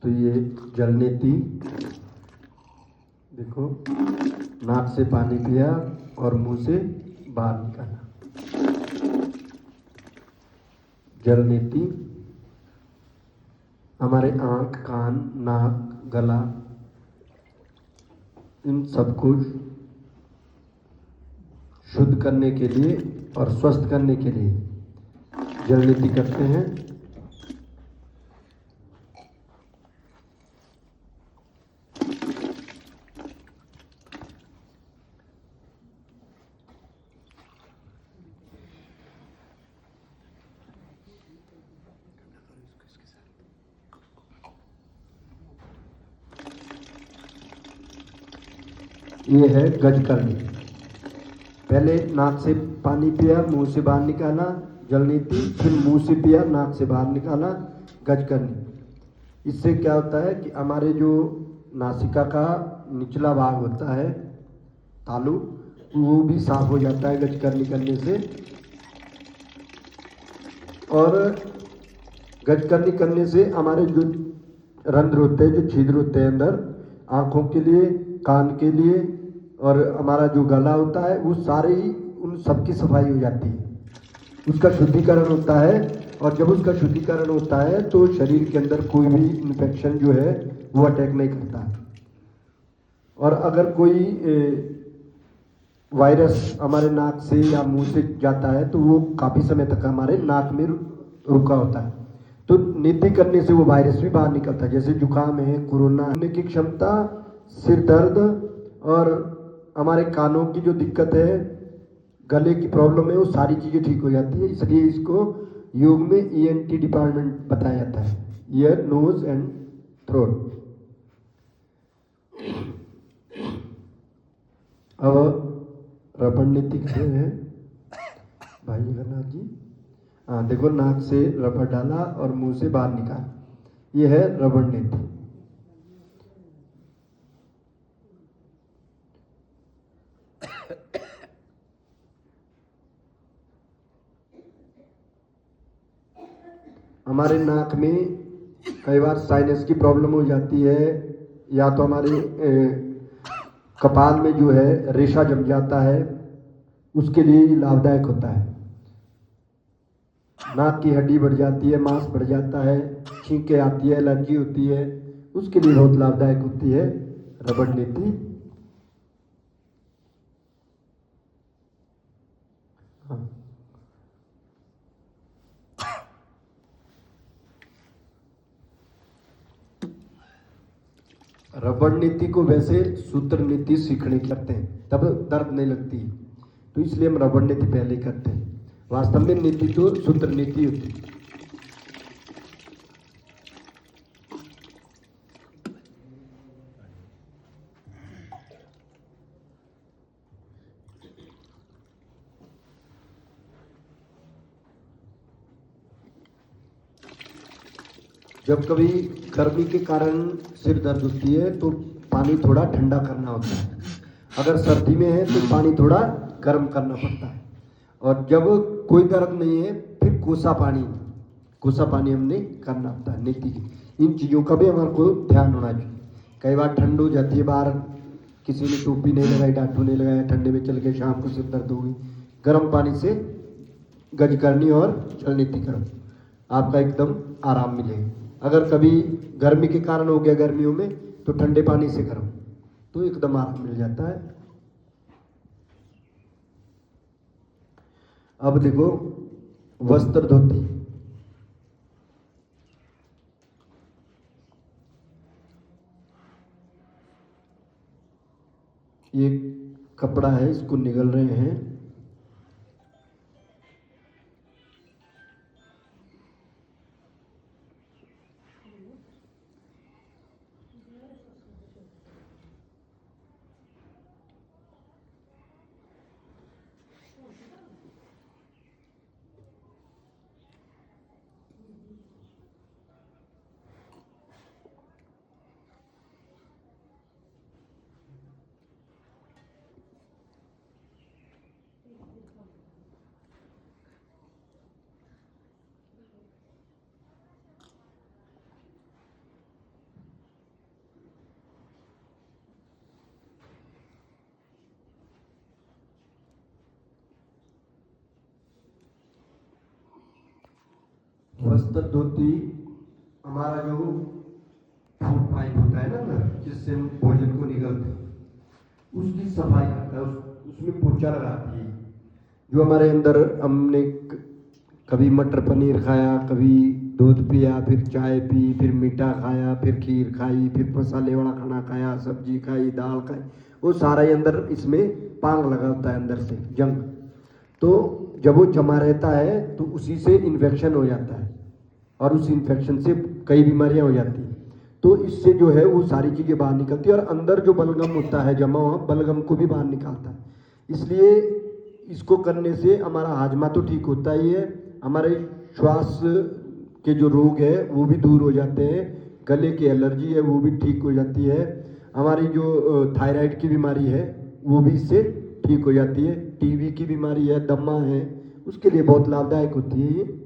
तो ये जल नीति, देखो नाक से पानी पिया और मुंह से बाहर निकाला। जल नीति हमारे आंख, कान, नाक, गला, इन सबको शुद्ध करने के लिए और स्वस्थ करने के लिए जल नीति करते हैं। ये है गज करनी। पहले नाक से पानी पिया, मुंह से बाहर निकाला, जल नीति, फिर मुंह से पिया, नाक से बाहर निकाला, गज करनी। इससे क्या होता है कि हमारे जो नासिका का निचला भाग होता है, तालु, वो भी साफ हो जाता है गज करनी करने से। और गज करनी करने से हमारे जो रंध्र होते हैं, जो छिद्र होते हैं अंदर, आँखों के लिए, कान के लिए और हमारा जो गला होता है, वो सारे ही उन सबकी सफाई हो जाती है, उसका शुद्धिकरण होता है। और जब उसका शुद्धिकरण होता है तो शरीर के अंदर कोई भी इन्फेक्शन जो है वो अटैक नहीं करता है। और अगर कोई वायरस हमारे नाक से या मुंह से जाता है तो वो काफ़ी समय तक हमारे नाक में रुका होता है, तो नीति करने से वो वायरस भी बाहर निकलता है। जैसे जुकाम है, कोरोना होने की क्षमता, सिर दर्द और हमारे कानों की जो दिक्कत है, गले की प्रॉब्लम है, वो सारी चीज़ें ठीक हो जाती है। इसलिए इसको योग में ENT डिपार्टमेंट बताया जाता है, ईयर, नोज एंड थ्रोट। अब रबड़ नीति कर रहे हैं भाई जगन्नाथ जी। हाँ देखो, नाक से रबड़ डाला और मुंह से बाहर निकाला, ये है रबड़ नीति। हमारे नाक में कई बार साइनस की प्रॉब्लम हो जाती है, या तो हमारे कपाल में जो है रेशा जम जाता है, उसके लिए लाभदायक होता है। नाक की हड्डी बढ़ जाती है, मांस बढ़ जाता है, छींकें आती है, एलर्जी होती है, उसके लिए बहुत लाभदायक होती है रबड़ नीति। हाँ। रबड़ नीति को वैसे सूत्र नीति सीखने करते हैं, तब दर्द नहीं लगती, तो इसलिए हम रबड़ नीति पहले करते हैं। वास्तव में नीति तो सूत्र नीति होती है। जब कभी गर्मी के कारण सिर दर्द होती है तो पानी थोड़ा ठंडा करना होता है, अगर सर्दी में है तो पानी थोड़ा गर्म करना पड़ता है। और जब कोई दर्द नहीं है फिर कोसा पानी हमने करना होता है नीति की। इन चीज़ों का भी हमारे को ध्यान होना चाहिए। कई बार ठंड हो जाती है, बाहर किसी ने टोपी नहीं लगाई, डाटू नहीं लगाया, ठंडे में चल के शाम को सिर दर्द हो गई, गर्म पानी से गज करनी और जल नीति करो, आपका एकदम आराम मिलेगा। अगर कभी गर्मी के कारण हो गया गर्मियों में, तो ठंडे पानी से करो तो एकदम आराम मिल जाता है। अब देखो वस्त्र धोती। ये कपड़ा है, इसको निगल रहे हैं। वस्त्र धोती हमारा जो फूड पाइप होता है ना अंदर, जिससे हम भोजन को निगलते हैं, उसकी सफाई करता है, उसमें पोछा लगाती है। जो हमारे अंदर हमने कभी मटर पनीर खाया, कभी दूध पिया, फिर चाय पी, फिर मीठा खाया, फिर खीर खाई, फिर मसाले वाला खाना खाया, सब्जी खाई, दाल खाई, वो सारा ही अंदर इसमें पांग लगा होता है अंदर से जंग। तो जब वो जमा रहता है तो उसी से इन्फेक्शन हो जाता है और उस इन्फेक्शन से कई बीमारियां हो जाती हैं। तो इससे जो है वो सारी चीज़ें बाहर निकलती है और अंदर जो बलगम होता है जमा हुआ, बलगम को भी बाहर निकालता है। इसलिए इसको करने से हमारा हाजमा तो ठीक होता ही है, हमारे श्वास के जो रोग है वो भी दूर हो जाते हैं, गले की एलर्जी है वो भी ठीक हो जाती है, हमारी जो थायराइड की बीमारी है वो भी इससे ठीक हो जाती है, टीबी की बीमारी है, दमा है, उसके लिए बहुत लाभदायक होती है ये।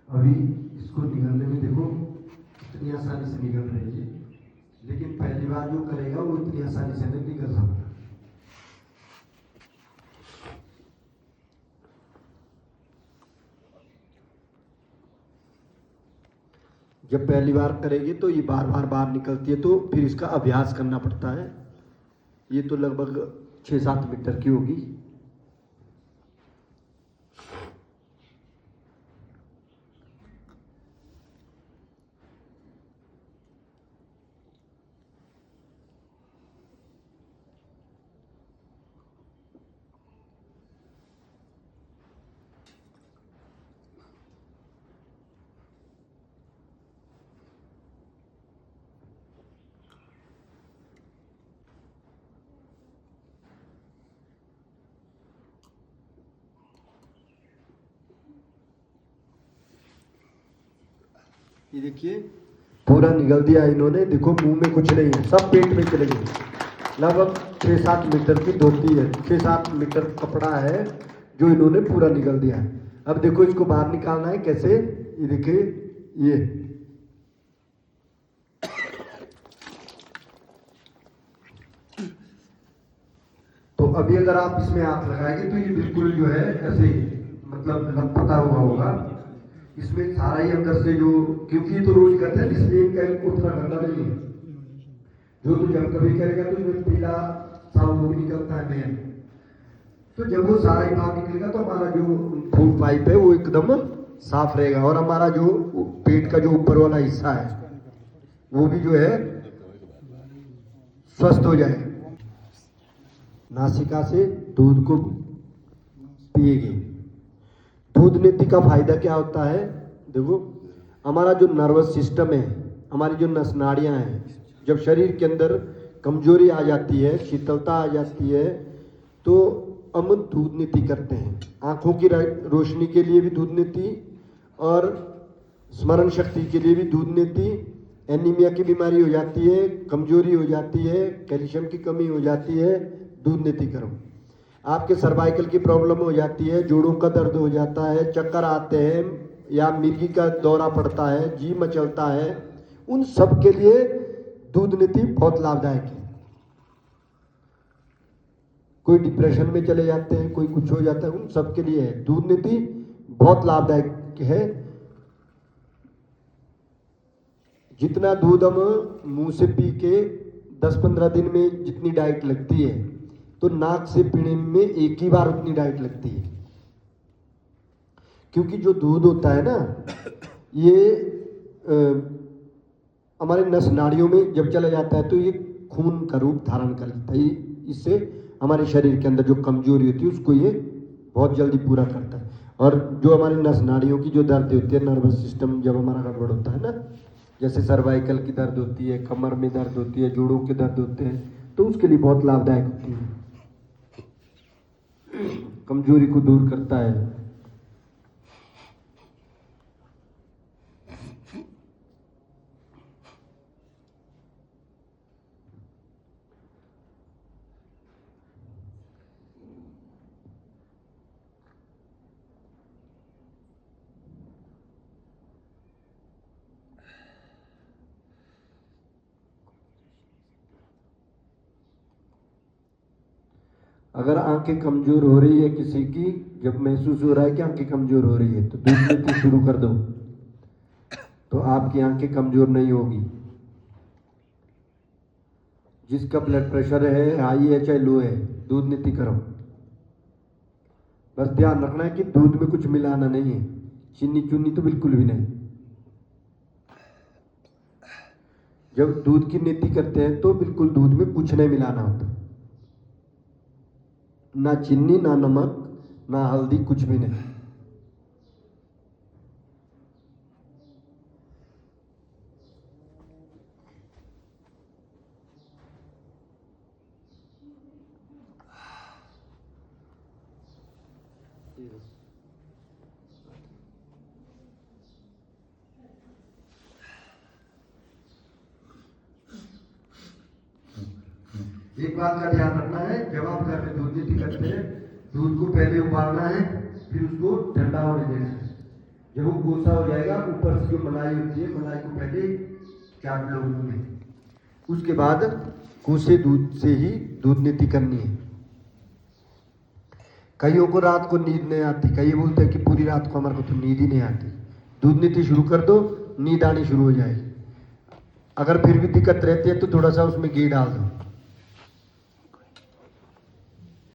अभी इसको निगलने में देखो इतनी आसानी से निकल रही है, लेकिन पहली बार जो करेगा वो इतनी आसानी से नहीं निकल सकता। जब पहली बार करेगी तो ये बार बार बाहर निकलती है, तो फिर इसका अभ्यास करना पड़ता है। ये तो लगभग 6-7 मीटर की होगी। ये देखिए पूरा निगल दिया इन्होंने, देखो मुंह में कुछ नहीं है, सब पेट में चले गए। लगभग 6-7 मीटर की धोती है, 6-7 मीटर कपड़ा है जो इन्होंने पूरा निगल दिया है। अब देखो इसको बाहर निकालना है कैसे, ये देखिए ये तो अभी अगर आप इसमें हाथ लगाएंगे तो ये बिल्कुल जो है ऐसे मतलब पता हुआ होगा, इसमें सारा ही अंदर से जो, क्योंकि ये तो रोज करते हैं इसलिए इनका उतना गंदा नहीं है। जो तो जब कभी करेगा तो इसमें पीला सा वो भी निकलता है मेन। तो जब वो सारा ही बाहर निकलेगा तो हमारा जो फूड पाइप है वो एकदम साफ रहेगा और हमारा जो पेट का जो ऊपर वाला हिस्सा है वो भी जो है स्वस्थ हो जाएगा। नासिका से दूध को पिएगी। दूध नीति का फायदा क्या होता है, देखो हमारा जो नर्वस सिस्टम है, हमारी जो नस नाड़ियां हैं, जब शरीर के अंदर कमजोरी आ जाती है, शीतलता आ जाती है, तो हम दूध नीति करते हैं। आंखों की रोशनी के लिए भी दूध नीति और स्मरण शक्ति के लिए भी दूध नीति। एनीमिया की बीमारी हो जाती है, कमजोरी हो जाती है, कैल्शियम की कमी हो जाती है, दूध नीति करो। आपके सर्वाइकल की प्रॉब्लम हो जाती है, जोड़ों का दर्द हो जाता है, चक्कर आते हैं या मिर्गी का दौरा पड़ता है, जी मचलता है, उन सब के लिए दूध नीति बहुत लाभदायक है। कोई डिप्रेशन में चले जाते हैं, कोई कुछ हो जाता है, उन सब के लिए है। दूध नीति बहुत लाभदायक है। जितना दूध हम मुंह से पी के 10-15 दिन में जितनी डाइट लगती है, तो नाक से पीने में एक ही बार उतनी डाइट लगती है। क्योंकि जो दूध होता है ना, ये हमारे नस नाड़ियों में जब चला जाता है तो ये खून का रूप धारण कर लेता है। इससे हमारे शरीर के अंदर जो कमजोरी होती है उसको ये बहुत जल्दी पूरा करता है। और जो हमारे नस नाड़ियों की जो दर्द होती है, नर्वस सिस्टम जब हमारा गड़बड़ होता है ना, जैसे सर्वाइकल की दर्द होती है, कमर में दर्द होती है, जोड़ों के दर्द होते हैं, तो उसके लिए बहुत लाभदायक होती है, कमजोरी को दूर करता है। अगर आंखें कमजोर हो रही है किसी की, जब महसूस हो रहा है कि आंखें कमजोर हो रही है, तो दूध नीति शुरू कर दो, तो आपकी आंखें कमजोर नहीं होगी। जिसका ब्लड प्रेशर है हाई है चाहे लो है, दूध नीति करो। बस ध्यान रखना है कि दूध में कुछ मिलाना नहीं है, चीनी चुन्नी तो बिल्कुल भी नहीं। जब दूध की नीति करते हैं तो बिल्कुल दूध में कुछ नहीं मिलाना होता, ना चीनी, ना नमक, ना हल्दी, कुछ भी नहीं। एक बात का ध्यान रखना है, जब आप घर में दूध नीति करते हैं, दूध को पहले उबालना है, फिर उसको ठंडा होने देना है। जब वो गोसा हो जाएगा, ऊपर से जो मलाई होती है, मलाई को पहले चाट लो मुंह में, उसके बाद कोसे दूध से ही दूध नीति करनी है। कईयों को रात को नींद नहीं आती, कई बोलते हैं कि पूरी रात को हमारे को तो नींद ही नहीं आती। दूध नीति शुरू कर दो, नींद आनी शुरू हो जाएगी। अगर फिर भी दिक्कत रहती है तो थोड़ा सा उसमें घी डाल दो।